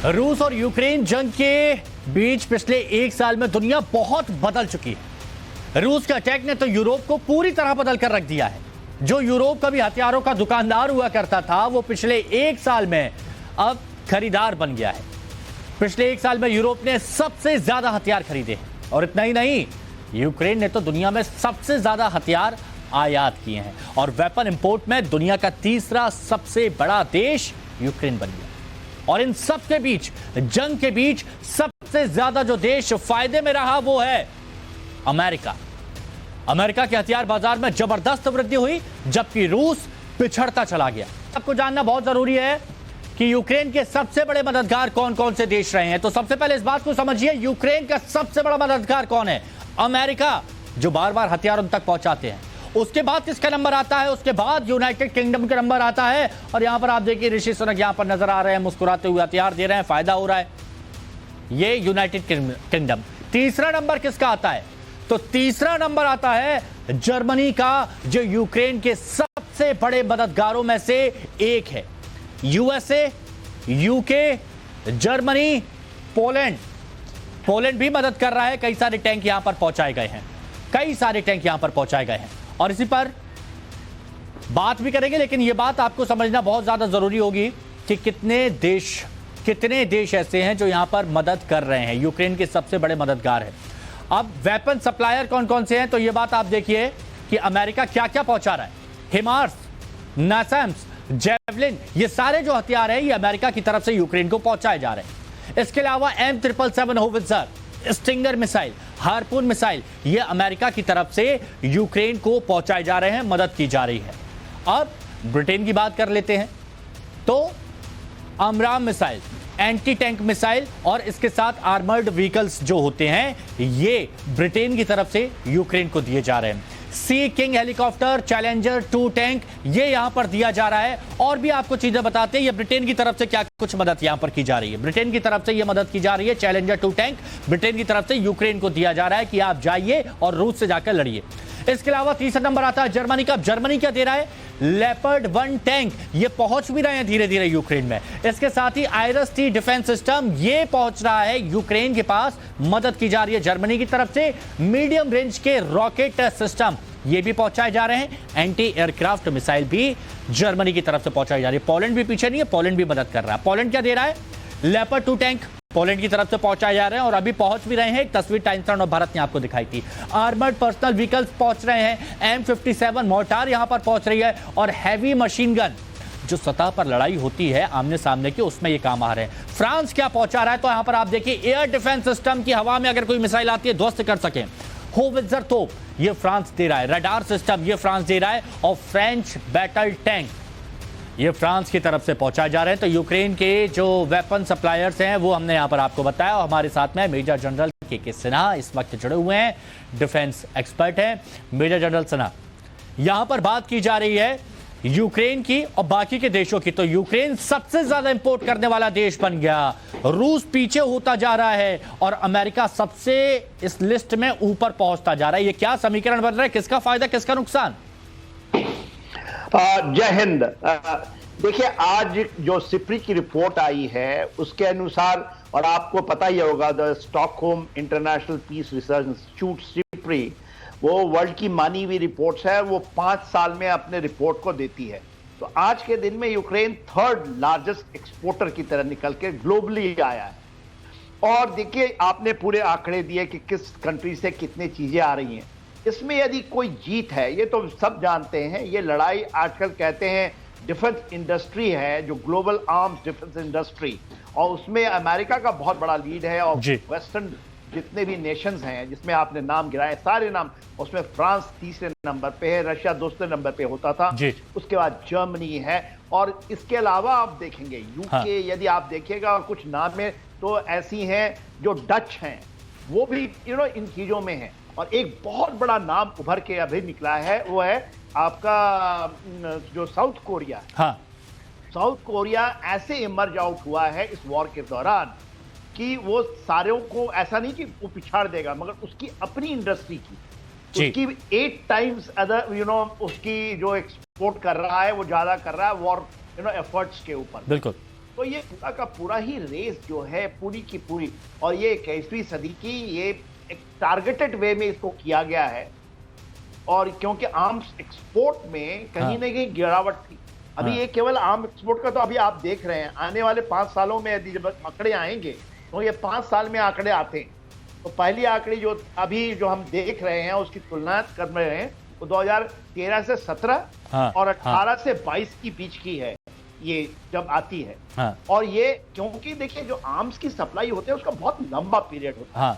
रूस और यूक्रेन जंग के बीच पिछले एक साल में दुनिया बहुत बदल चुकी है। रूस के अटैक ने तो यूरोप को पूरी तरह बदल कर रख दिया है। जो यूरोप कभी हथियारों का दुकानदार हुआ करता था, वो पिछले एक साल में अब खरीदार बन गया है। पिछले एक साल में यूरोप ने सबसे ज्यादा हथियार खरीदे हैं। और इतना ही नहीं, यूक्रेन ने तो दुनिया में सबसे ज्यादा हथियार आयात किए हैं और वेपन इंपोर्ट में दुनिया का तीसरा सबसे बड़ा देश यूक्रेन बन गया। और इन सब के बीच, जंग के बीच, सबसे ज्यादा जो देश फायदे में रहा वो है अमेरिका। अमेरिका के हथियार बाजार में जबरदस्त वृद्धि हुई, जबकि रूस पिछड़ता चला गया। आपको जानना बहुत जरूरी है कि यूक्रेन के सबसे बड़े मददगार कौन कौन से देश रहे हैं। तो सबसे पहले इस बात को समझिए, यूक्रेन का सबसे बड़ा मददगार कौन है? अमेरिका, जो बार बार हथियार उन तक पहुंचाते हैं। उसके बाद किसका नंबर आता है? उसके बाद यूनाइटेड किंगडम का नंबर आता है। और यहां पर आप देखिए, ऋषि सुनक यहां पर नजर आ रहे हैं, मुस्कुराते हुए हथियार दे रहे हैं, फायदा हो रहा है। ये यूनाइटेड किंगडम। तीसरा नंबर किसका आता है? तो तीसरा नंबर आता है जर्मनी का, जो यूक्रेन के सबसे बड़े मददगारों में से एक है। यूएसए, यूके, जर्मनी, पोलैंड भी मदद कर रहा है। कई सारे टैंक यहां पर पहुंचाए गए हैं, कई सारे टैंक यहां पर पहुंचाए गए हैं। और इसी पर बात भी करेंगे, लेकिन यह बात आपको समझना बहुत ज्यादा जरूरी होगी कि कितने देश ऐसे हैं जो यहां पर मदद कर रहे हैं। यूक्रेन के सबसे बड़े मददगार हैं। अब वेपन सप्लायर कौन कौन से हैं, तो यह बात आप देखिए कि अमेरिका क्या क्या पहुंचा रहा है। हिमार्स, नासैम्स, जेवलिन, ये सारे जो हथियार हैं, ये अमेरिका की तरफ से यूक्रेन को पहुंचाए जा रहे हैं। इसके अलावा M777 howitzer, stinger missile, harpoon missile, ये अमेरिका की तरफ से यूक्रेन को पहुंचाए जा रहे हैं, मदद की जा रही है। अब ब्रिटेन की बात कर लेते हैं, तो अमराम मिसाइल, एंटी टैंक मिसाइल और इसके साथ आर्मर्ड व्हीकल्स जो होते हैं, ये ब्रिटेन की तरफ से यूक्रेन को दिए जा रहे हैं। सी किंग हेलीकॉप्टर, चैलेंजर 2 टैंक, ये यहां पर दिया जा रहा है। और भी आपको चीजें बताते हैं, ये ब्रिटेन की तरफ से क्या कुछ मदद यहां पर की जा रही है। ब्रिटेन की तरफ से ये मदद की जा रही है, चैलेंजर 2 टैंक ब्रिटेन की तरफ से यूक्रेन को दिया जा रहा है कि आप जाइए और रूस से जाकर लड़िए। इसके अलावा तीसरा नंबर आता है जर्मनी का। जर्मनी क्या दे रहा है? लेपर्ड 1 टैंक, ये पहुंच भी रहे हैं धीरे धीरे यूक्रेन में। इसके साथ ही IRIS-T डिफेंस सिस्टम, ये पहुंच रहा है यूक्रेन के पास, मदद की जा रही है जर्मनी की तरफ से। मीडियम रेंज के रॉकेट सिस्टम, ये भी पहुंचाए जा रहे हैं। एंटी एयरक्राफ्ट मिसाइल भी जर्मनी की तरफ से पहुंचाई जा रही है। पोलैंड भी पीछे नहीं है, पोलैंड भी मदद कर रहा है। पोलैंड क्या दे रहा है? लेपर्ड 2 टैंक पोलैंड की तरफ से पहुंचाए जा रहे हैं और अभी पहुंच भी रहे हैं। एक तस्वीर टाइम्स और भारत ने आपको दिखाई थी। आर्मर्ड पर्सनल व्हीकल्स पहुंच रहे हैं, M57 मोर्टार यहां पर पहुंच रही है और हैवी मशीन गन, जो सतह पर लड़ाई होती है आमने सामने की, उसमें ये काम आ रहे हैं। फ्रांस क्या पहुंचा रहा है? तो यहां पर आप देखिए, एयर डिफेंस सिस्टम की हवा में अगर कोई मिसाइल आती है, ध्वस्त कर सके। होवित्जर तोप, ये फ्रांस दे रहा है। रडार सिस्टम, ये फ्रांस दे रहा है। और फ्रेंच बैटल टैंक, ये फ्रांस की तरफ से पहुंचाए जा रहे हैं। तो यूक्रेन के जो वेपन सप्लायर्स हैं, वो हमने यहां पर आपको बताया। और हमारे साथ में मेजर जनरल के सिन्हा इस वक्त जुड़े हुए हैं, डिफेंस एक्सपर्ट हैं। मेजर जनरल सिन्हा, यहां पर बात की जा रही है यूक्रेन की और बाकी के देशों की। तो यूक्रेन सबसे ज्यादा इंपोर्ट करने वाला देश बन गया, रूस पीछे होता जा रहा है और अमेरिका सबसे इस लिस्ट में ऊपर पहुंचता जा रहा है। ये क्या समीकरण बन रहा है? किसका फायदा, किसका नुकसान? जय हिंद। देखिए, आज जो सिप्री की रिपोर्ट आई है उसके अनुसार, और आपको पता ही होगा, the Stockholm International Peace Research Institute SIPRI, वो वर्ल्ड की मानी हुई रिपोर्ट्स है, वो 5 साल में अपने रिपोर्ट को देती है। तो आज के दिन में यूक्रेन 3rd लार्जेस्ट एक्सपोर्टर की तरह निकल के ग्लोबली आया है। और देखिए, आपने पूरे आंकड़े दिए कि किस कंट्री से कितनी चीजें आ रही हैं। इसमें यदि कोई जीत है, ये तो सब जानते हैं, ये लड़ाई आजकल कहते हैं डिफेंस इंडस्ट्री है, जो ग्लोबल आर्म्स डिफेंस इंडस्ट्री, और उसमें अमेरिका का बहुत बड़ा लीड है। और वेस्टर्न जितने भी नेशंस हैं, जिसमें आपने नाम गिराए, सारे नाम, उसमें फ्रांस तीसरे नंबर पे है, रशिया दूसरे नंबर पे होता था, उसके बाद जर्मनी है। और इसके अलावा आप देखेंगे यूके, यदि आप देखिएगा, और कुछ नाम है तो ऐसी हैं जो डच हैं, वो भी इन चीजों में है। और एक बहुत बड़ा नाम उभर के अभी निकला है, वो है आपका जो साउथ कोरिया। साउथ कोरिया ऐसे इमर्ज आउट हुआ है इस वॉर के दौरान कि वो सारों को, ऐसा नहीं कि वो पिछाड़ देगा, मगर उसकी अपनी इंडस्ट्री की, उसकी 8 टाइम्स अदर उसकी जो एक्सपोर्ट कर रहा है वो ज्यादा कर रहा है वॉर एफर्ट्स के ऊपर। बिल्कुल। तो ये पूरा का पूरा ही रेस जो है पूरी की पूरी, और ये 21वीं सदी की ये एक टारगेटेड वे में इसको किया गया है। और क्योंकि आर्म्स एक्सपोर्ट में कहीं ना कहीं गिरावट थी, अभी ये केवल आर्म एक्सपोर्ट का, तो अभी आप देख रहे हैं आने वाले 5 सालों में यदि जब आंकड़े आएंगे तो ये 5 साल में आंकड़े आते हैं, तो पहली आंकड़ी जो अभी जो हम देख रहे हैं उसकी तुलना कर रहे हैं तो 2013 से 17 और 18 से 22 की बीच की है ये जब आती है। और ये क्योंकि देखिए जो आर्म्स की सप्लाई होती है उसका बहुत लंबा पीरियड होता है,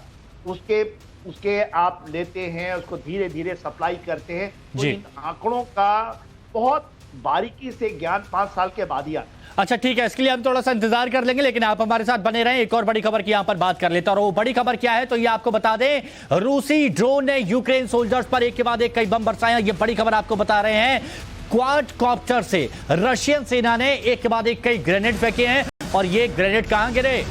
उसके आप लेते हैं, उसको धीरे धीरे सप्लाई करते हैं, तो इन आंकड़ों का बहुत बारीकी से ज्ञान 5 साल के बाद ही आता है। अच्छा ठीक है, इसके लिए हम थोड़ा सा इंतजार कर लेंगे, लेकिन आप हमारे साथ बने रहें। एक और बड़ी खबर की यहां पर बात कर लेते हैं, और वो बड़ी खबर क्या है तो ये आपको बता दें, रूसी ड्रोन ने यूक्रेन सोल्जर्स पर एक के बाद एक कई बम बरसाए। ये बड़ी खबर आपको बता रहे हैं, क्वाड कॉप्टर से रशियन सेना ने एक के बाद एक कई ग्रेनेड फेंके हैं, और ये ग्रेनेड कहां गिरे?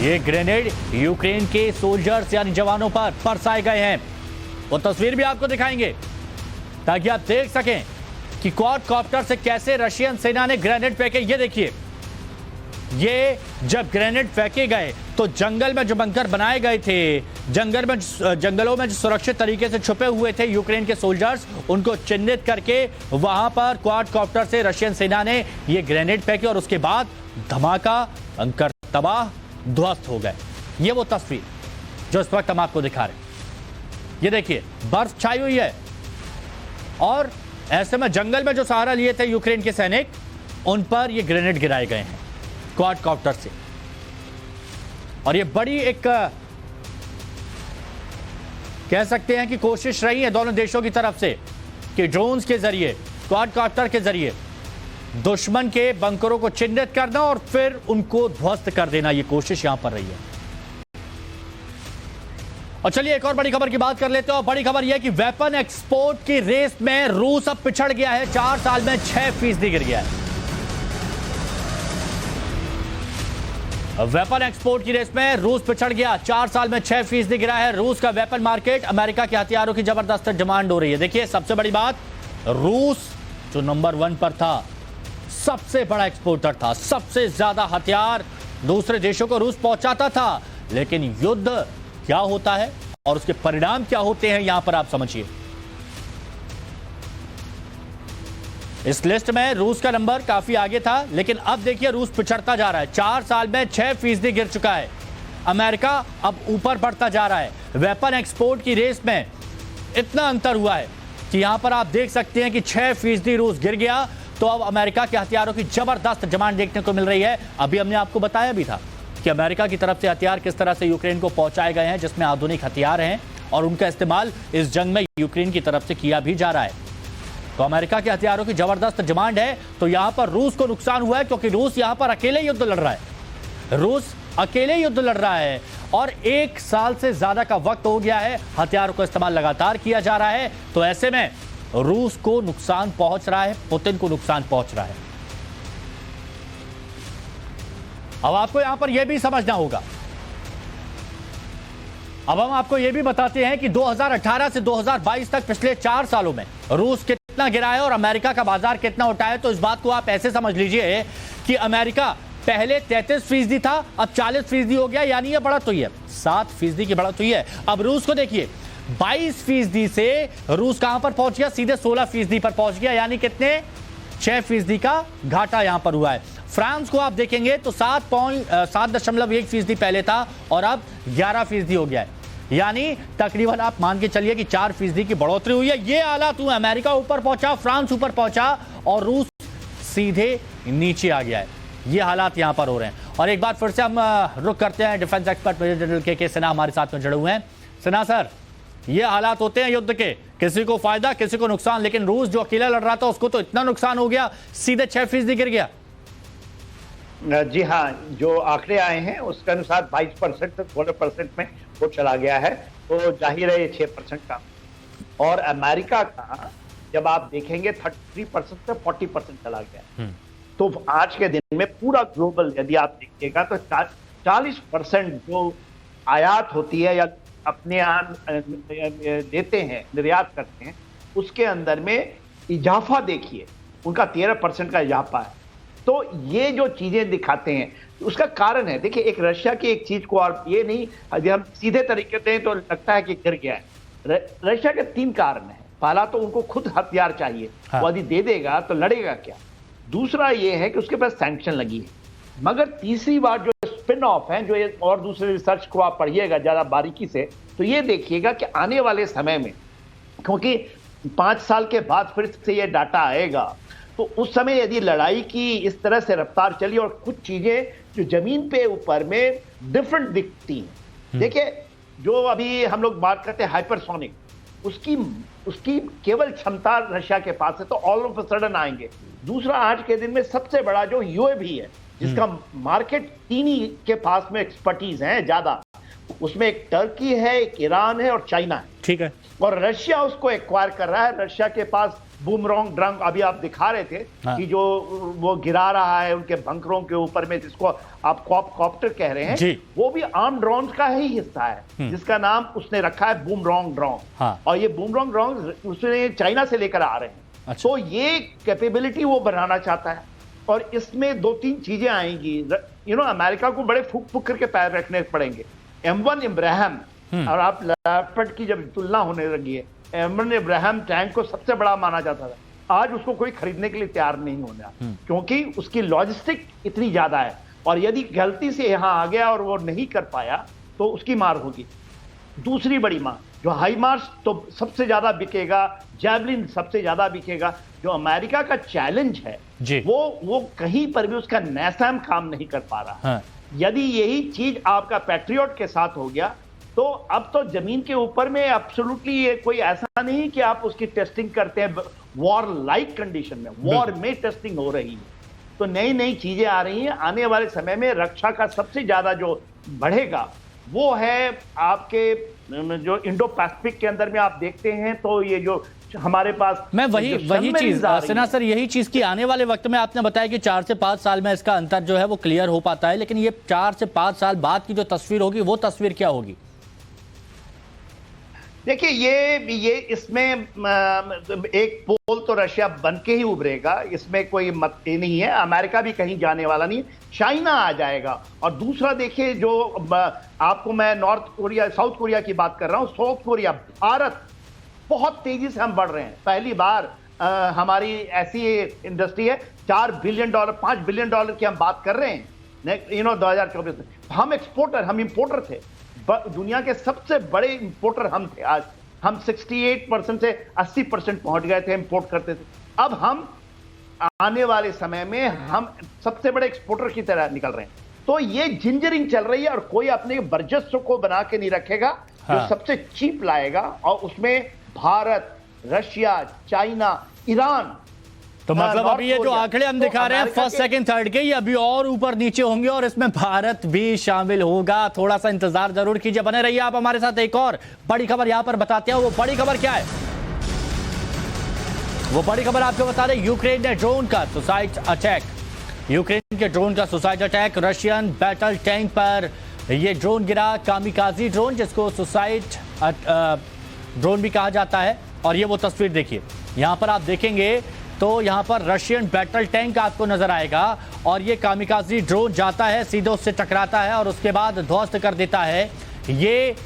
ये ग्रेनेड यूक्रेन के सोल्जर्स यानी जवानों पर बरसाए गए हैं। वो तस्वीर भी आपको दिखाएंगे ताकि आप देख सकें कि क्वाड कॉप्टर से कैसे रशियन सेना ने ग्रेनेड फेंके। ये देखिए, ये जब ग्रेनेड फेंके गए तो जंगल में जो बंकर बनाए गए थे, जंगलों में जो सुरक्षित तरीके से छुपे हुए थे यूक्रेन के सोल्जर्स, उनको चिन्हित करके वहां पर क्वाड कॉप्टर से रशियन सेना ने ये ग्रेनेड फेंके, और उसके बाद धमाका, बंकर तबाह ध्वस्त हो गए। ये वो तस्वीर जो इस वक्त हम आपको दिखा रहे हैं। ये देखिए, बर्फ छाई हुई है, और ऐसे में जंगल में जो सहारा लिए थे यूक्रेन के सैनिक, उन पर ये ग्रेनेड गिराए गए हैं क्वाड कॉप्टर से। और ये बड़ी एक कह सकते हैं कि कोशिश रही है दोनों देशों की तरफ से कि ड्रोन्स के जरिए, क्वाड कॉप्टर के जरिए दुश्मन के बंकरों को चिन्हित करना और फिर उनको ध्वस्त कर देना। ये कोशिश यहां पर रही है। और चलिए एक और बड़ी खबर की बात कर लेते हैं। बड़ी खबर यह कि वेपन एक्सपोर्ट की रेस में रूस अब पिछड़ गया है। 4 साल में 6% गिर गया है। वेपन एक्सपोर्ट की रेस में रूस पिछड़ गया, 4 साल में 6% गिरा है। रूस का वेपन मार्केट, अमेरिका के हथियारों की जबरदस्त डिमांड हो रही है। देखिए, सबसे बड़ी बात, रूस जो नंबर 1 पर था, सबसे बड़ा एक्सपोर्टर था, सबसे ज्यादा हथियार दूसरे देशों को रूस पहुंचाता था। लेकिन युद्ध क्या होता है और उसके परिणाम क्या होते हैं, यहां पर आप समझिए। इस लिस्ट में रूस का नंबर काफी आगे था, लेकिन अब देखिए रूस पिछड़ता जा रहा है। 4 साल में 6% गिर चुका है। अमेरिका अब ऊपर बढ़ता जा रहा है। वेपन एक्सपोर्ट की रेस में इतना अंतर हुआ है कि यहां पर आप देख सकते हैं कि 6% रूस गिर गया, तो अब अमेरिका के हथियारों की जबरदस्त डिमांड देखने को मिल रही है। अभी हमने आपको बताया भी था कि अमेरिका की तरफ से हथियार किस तरह से यूक्रेन को पहुंचाए गए हैं, जिसमें आधुनिक हथियार हैं, और उनका इस्तेमाल इस जंग में यूक्रेन की तरफ से किया भी जा रहा है। तो अमेरिका के हथियारों की जबरदस्त डिमांड है। तो यहां पर रूस को नुकसान हुआ है, क्योंकि रूस यहां पर अकेले युद्ध लड़ रहा है। रूस अकेले युद्ध लड़ रहा है, और 1 साल से ज्यादा का वक्त हो गया है। हथियारों का इस्तेमाल लगातार किया जा रहा है। तो ऐसे में रूस को नुकसान पहुंच रहा है, पुतिन को नुकसान पहुंच रहा है। अब आपको यहां पर यह भी समझना होगा। अब हम आपको यह भी बताते हैं कि 2018 से 2022 तक पिछले 4 सालों में रूस कितना गिरा है और अमेरिका का बाजार कितना उठा है। तो इस बात को आप ऐसे समझ लीजिए कि अमेरिका पहले 33% था, अब 40% हो गया, यानी यह बढ़त हुई है, 7% की बढ़त हुई है। अब रूस को देखिए, 22% से रूस कहां पर पहुंच गया, सीधे 16% पर पहुंच गया, यानी कितने, 6% का घाटा यहां पर हुआ है। फ्रांस को आप देखेंगे तो 7.1% पहले था, और अब 11% हो गया है, यानी तकरीबन आप मान के चलिए कि 4% की बढ़ोतरी हुई है। ये हालात हुए, अमेरिका ऊपर पहुंचा, फ्रांस ऊपर पहुंचा, और रूस सीधे नीचे आ गया है। ये हालात यहां पर हो रहे हैं। और एक बार फिर से हम रुक करते हैं, डिफेंस एक्सपर्ट मेजर जनरल के सिन्हा हमारे साथ में जुड़े हुए हैं। सिन्हा सर, ये हालात होते हैं युद्ध के, किसी को फायदा किसी को नुकसान, लेकिन रूस जो अकेला लड़ रहा था उसको तो इतना नुकसान हो गया, सीधे 6% गिर गया। जी हाँ, जो आंकड़े आए हैं उसके अनुसार 22% से 16% में वो चला गया है, तो जाहिर है 6% का। और अमेरिका का जब आप देखेंगे 33% से 40% चला गया। तो आज के दिन में पूरा ग्लोबल यदि आप देखिएगा तो 40% जो आयात होती है या अपने यहाँ देते हैं, निर्यात करते हैं, उसके अंदर में इजाफा देखिए, उनका 13% का इजाफा है। तो ये जो चीजें दिखाते हैं उसका कारण है। देखिए, एक रशिया की एक चीज को, और ये नहीं यदि हम सीधे तरीके से तो लगता है कि गिर गया है। रशिया के 3 कारण हैं। पहला तो उनको खुद हथियार चाहिए, वो यदि दे देगा तो लड़ेगा क्या। दूसरा ये है कि उसके पास सैंक्शन लगी है। मगर तीसरी बात जो स्पिन ऑफ है, जो ये और दूसरे रिसर्च को आप पढ़िएगा ज्यादा बारीकी से, तो ये देखिएगा कि आने वाले समय में, क्योंकि 5 साल के बाद फिर से ये डाटा आएगा, तो उस समय यदि लड़ाई की इस तरह से रफ्तार चली और कुछ चीजें जो जमीन पे ऊपर में डिफरेंट दिखती हैं। देखिए, जो अभी हम लोग बात करते हैं हाइपरसोनिक, उसकी केवल क्षमता रशिया के पास है, तो ऑल ऑफ अ सडन आएंगे। दूसरा, आज के दिन में सबसे बड़ा जो यूएवी है, जिसका मार्केट 3 ही के पास में एक्सपर्टीज है ज्यादा, उसमें एक टर्की है, एक ईरान है और चाइना है। ठीक है। और रशिया उसको एक्वायर कर रहा है। रशिया के पास बूमरॉन्ग ड्रम अभी आप दिखा रहे थे कि जो वो गिरा रहा है उनके बंकरों के ऊपर में, जिसको आप कॉप्टर कह रहे हैं, वो भी आर्म ड्रोन का ही हिस्सा है, जिसका नाम उसने रखा है बूमरॉन्ग ड्रोन। हाँ। और ये बूमरॉन्ग ड्रोन उसने चाइना से लेकर आ रहे हैं। अच्छा। तो ये कैपेबिलिटी वो बनाना चाहता है, और इसमें 2-3 चीजें आएंगी। अमेरिका को बड़े फूक फूक करके पैर रखने पड़ेंगे। M1 इब्राहिम, और आप लेपर्ड की जब तुलना होने लगी है, M1 इब्राहिम टैंक को सबसे बड़ा माना जाता था। आज उसको कोई खरीदने के लिए तैयार नहीं होना, क्योंकि उसकी लॉजिस्टिक इतनी ज्यादा है, और यदि गलती से यहां आ गया और वो नहीं कर पाया तो उसकी मार होगी। दूसरी बड़ी मार, जो हाईमार्स तो सबसे ज्यादा बिकेगा, जैवलिन सबसे ज्यादा बिकेगा। जो अमेरिका का चैलेंज है वो कहीं पर भी उसका नैसैम काम नहीं कर पा रहा। हाँ। यदि यही चीज आपका पैट्रियट के साथ हो गया, तो अब तो जमीन के ऊपर में एब्सोल्युटली ये कोई ऐसा नहीं कि आप उसकी टेस्टिंग करते हैं। वॉर लाइक कंडीशन में, वॉर में टेस्टिंग हो रही है, तो नई नई चीजें आ रही हैं। आने वाले समय में रक्षा का सबसे ज्यादा जो बढ़ेगा वो है आपके जो इंडो पैसिफिक के अंदर में आप देखते हैं, तो ये जो हमारे पास, मैं वही चीज सिन्हा सर, यही चीज की आने वाले वक्त में आपने बताया कि 4 से 5 साल में इसका अंतर जो है वो क्लियर हो पाता है, लेकिन ये 4 से 5 साल बाद की जो तस्वीर होगी वो तस्वीर क्या होगी? देखिए, ये इसमें एक पोल तो रशिया बन के ही उभरेगा, इसमें कोई मत नहीं है। अमेरिका भी कहीं जाने वाला नहीं, चाइना आ जाएगा। और दूसरा देखिए, जो आपको मैं साउथ कोरिया की बात कर रहा हूं, साउथ कोरिया, भारत, बहुत तेजी से हम बढ़ रहे हैं। पहली बार हमारी ऐसी इंडस्ट्री है, $4 बिलियन, $5 बिलियन की हम बात कर रहे हैं 2024 में। हम एक्सपोर्टर, हम इंपोर्टर थे, दुनिया के सबसे बड़े इंपोर्टर हम थे। आज हम 68% से 80% पहुंच गए थे, इंपोर्ट करते थे। अब हम आने वाले समय में हम सबसे बड़े एक्सपोर्टर की तरह निकल रहे हैं। तो ये जिंजरिंग चल रही है, और कोई अपने वर्चस्व को बना के नहीं रखेगा। जो सबसे चीप लाएगा, और उसमें भारत, रशिया, चाइना, ईरान। तो मतलब अभी ये जो आंकड़े हम दिखा रहे हैं फर्स्ट, सेकंड, थर्ड के, ये अभी और ऊपर नीचे होंगे, और इसमें भारत भी शामिल होगा। थोड़ा सा इंतजार जरूर कीजिए, बने रहिए आप हमारे साथ। एक और बड़ी खबर यहां पर बताते हैं। वो बड़ी खबर क्या है? वो बड़ी खबर आपको बता दें, यूक्रेन ने ड्रोन का सुसाइड अटैक, यूक्रेन के ड्रोन का suicide attack, Russian battle tank पर यह ड्रोन गिरा, कामिकाजी ड्रोन, जिसको सुसाइड ड्रोन भी कहा जाता है। और ये वो तस्वीर देखिए, यहां पर आप देखेंगे तो यहां पर रशियन बैटल टैंक आपको नजर आएगा, और ये कामिकाजी ड्रोन जाता है, सीधे उससे टकराता है और उसके बाद ध्वस्त कर देता है। ये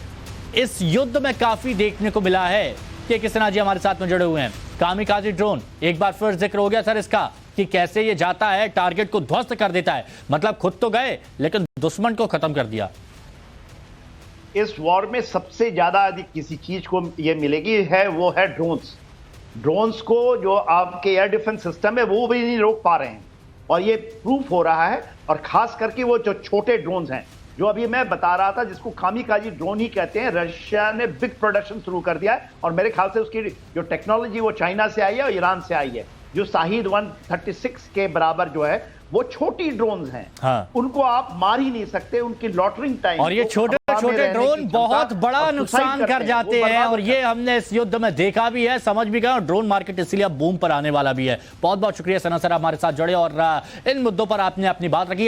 इस युद्ध में काफी देखने को मिला है। कि किसना जी हमारे साथ में जुड़े हुए हैं। कामिकाजी ड्रोन, एक बार फिर जिक्र हो गया सर इसका कि कैसे ये जाता है, टारगेट को ध्वस्त कर देता है। मतलब खुद तो गए लेकिन दुश्मन को खत्म कर दिया। इस वॉर में सबसे ज्यादा यदि किसी चीज को ये मिलेगी है, वो है ड्रोन्स। ड्रोन्स को जो आपके एयर डिफेंस सिस्टम है वो भी नहीं रोक पा रहे हैं, और ये प्रूफ हो रहा है। और खास करके वो जो छोटे ड्रोन्स हैं, जो अभी मैं बता रहा था, जिसको कामिकाजी ड्रोन ही कहते हैं, रशिया ने बिग प्रोडक्शन शुरू कर दिया है। और मेरे ख्याल से उसकी जो टेक्नोलॉजी वो चाइना से आई है और ईरान से आई है। जो शाहिद 136 के बराबर जो है, वो छोटी ड्रोन्स हैं। हाँ। उनको आप मार ही नहीं सकते, उनकी लॉटरिंग टाइम, और ये छोटे छोटे ड्रोन बहुत बड़ा नुकसान कर जाते हैं, और ये हमने इस युद्ध में देखा भी है, समझ भी गए। और ड्रोन मार्केट इसलिए अब बूम पर आने वाला भी है। बहुत बहुत शुक्रिया सना सर, हमारे साथ जुड़े और इन मुद्दों पर आपने अपनी बात रखी।